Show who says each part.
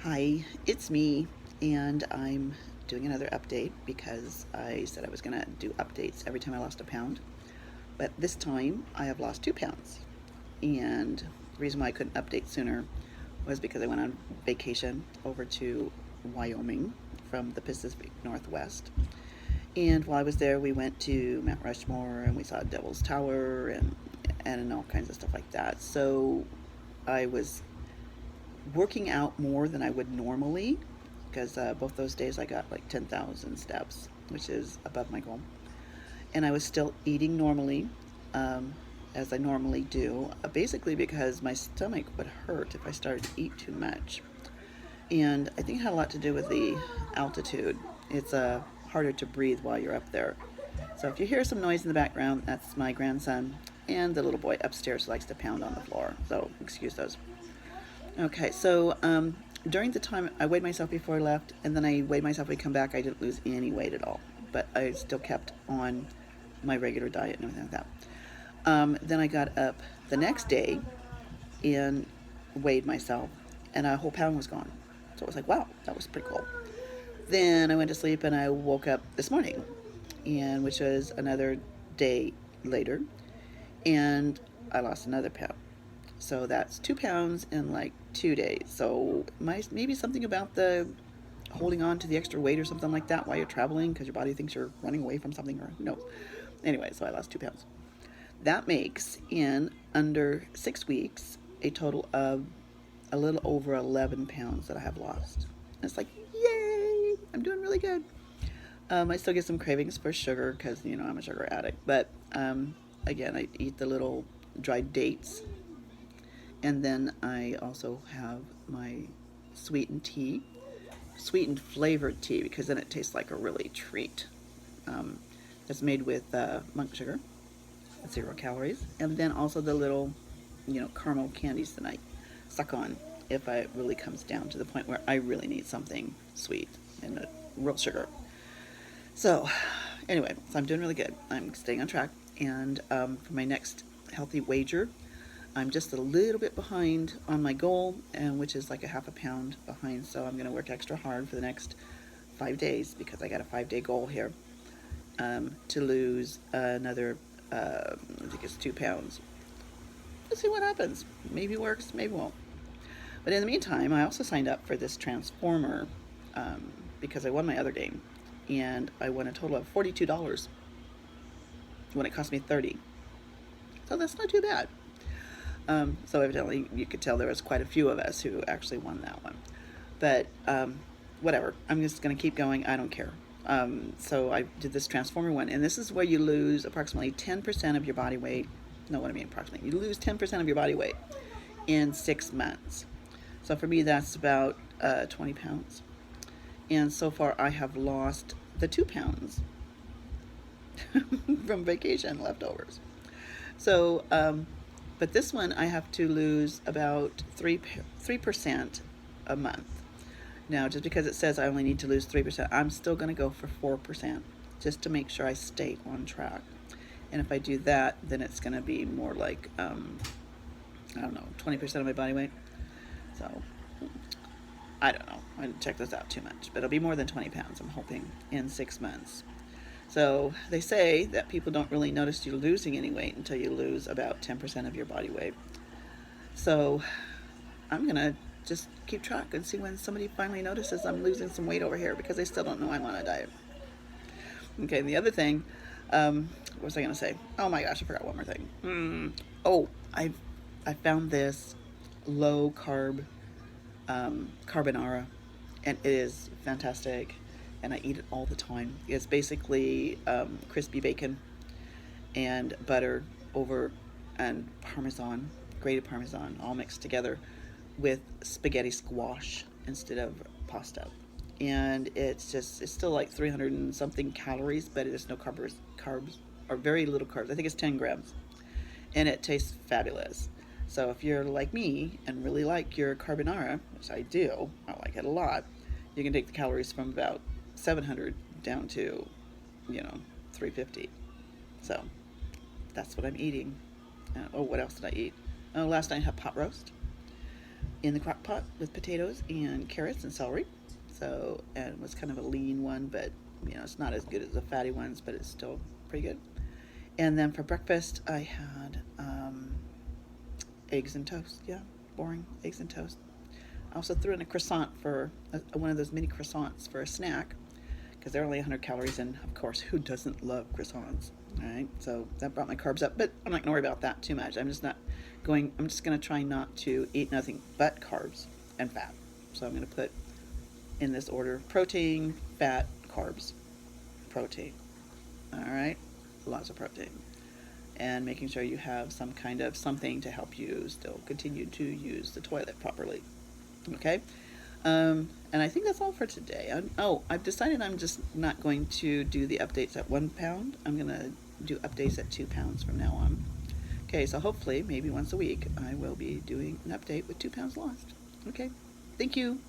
Speaker 1: Hi, it's me, and I'm doing another update because I said I was going to do updates every time I lost a pound. But this time I have lost 2 pounds. And the reason why I couldn't update sooner was because I went on vacation over to Wyoming from the Pacific Northwest. And while I was there, we went to Mount Rushmore and we saw Devil's Tower and all kinds of stuff like that. So I was working out more than I would normally because both those days I got like 10,000 steps, which is above my goal. And I was still eating normally, as I normally do, basically because my stomach would hurt if I started to eat too much. And I think it had a lot to do with the altitude. It's harder to breathe while you're up there. So if you hear some noise in the background, that's my grandson and the little boy upstairs who likes to pound on the floor. So excuse those. Okay, so during the time I weighed myself before I left, and then I weighed myself when I come back, I didn't lose any weight at all. But I still kept on my regular diet and everything like that. Then I got up the next day and weighed myself, and a whole pound was gone. So I was like, wow, that was pretty cool. Then I went to sleep and I woke up this morning, and which was another day later, and I lost another pound. So that's 2 pounds in like 2 days. So maybe something about the holding on to the extra weight or something like that while you're traveling because your body thinks you're running away from something, or who knows. Anyway, so I lost 2 pounds. That makes in under 6 weeks a total of a little over 11 pounds that I have lost. And it's like, yay! I'm doing really good. I still get some cravings for sugar because I'm a sugar addict. But again, I eat the little dried dates, and then I also have my sweetened tea, sweetened flavored tea, because then it tastes like a really treat. It's made with monk sugar, 0 calories, and then also the little, caramel candies that I suck on if it really comes down to the point where I really need something sweet and real sugar. So, anyway, so I'm doing really good. I'm staying on track, and for my next healthy wager, I'm just a little bit behind on my goal, and which is like a half a pound behind. So I'm going to work extra hard for the next 5 days because I got a 5 day goal here to lose another, I think it's 2 pounds. Let's see what happens. Maybe it works, maybe it won't. But in the meantime, I also signed up for this transformer because I won my other game, and I won a total of $42 when it cost me 30. So that's not too bad. So evidently you could tell there was quite a few of us who actually won that one. But whatever, I'm just going to keep going. I don't care. So I did this transformer one, and this is where you lose approximately 10% of your body weight. No, what I mean approximately. You lose 10% of your body weight in 6 months. So for me, that's about 20 pounds. And so far, I have lost the 2 pounds from vacation leftovers. So, but this one I have to lose about 3% a month. Now, just because it says I only need to lose 3%, I'm still going to go for 4% just to make sure I stay on track. And if I do that, then it's going to be more like, I don't know, 20% of my body weight. So, I don't know. I didn't check this out too much. But it'll be more than 20 pounds, I'm hoping, in 6 months. So they say that people don't really notice you losing any weight until you lose about 10% of your body weight. So I'm going to just keep track and see when somebody finally notices I'm losing some weight over here because they still don't know I'm on a diet. Okay, the other thing, what was I going to say? Oh my gosh, I forgot one more thing. Oh, I found this low carb carbonara, and it is fantastic, and I eat it all the time. It's basically crispy bacon and butter over and parmesan, grated parmesan, all mixed together with spaghetti squash instead of pasta. And it's still like 300 and something calories, but it has no carbs, or very little carbs. I think it's 10 grams, and it tastes fabulous. So if you're like me and really like your carbonara, which I do, I like it a lot, you can take the calories from about 700 down to, 350. So that's what I'm eating. Oh, what else did I eat? Oh, last night I had pot roast in the crock pot with potatoes and carrots and celery. So, and it was kind of a lean one, but it's not as good as the fatty ones, but it's still pretty good. And then for breakfast, I had eggs and toast. Yeah, boring eggs and toast. I also threw in a croissant for one of those mini croissants for a snack because they're only 100 calories, and of course, who doesn't love croissants? All right, so that brought my carbs up, but I'm not gonna worry about that too much. I'm just gonna try not to eat nothing but carbs and fat. So I'm gonna put in this order: protein, fat, carbs, protein. All right, lots of protein, and making sure you have some kind of something to help you still continue to use the toilet properly. Okay. And I think that's all for today. I've decided I'm just not going to do the updates at 1 pound. I'm going to do updates at 2 pounds from now on. Okay, so hopefully, maybe once a week, I will be doing an update with 2 pounds lost. Okay, thank you.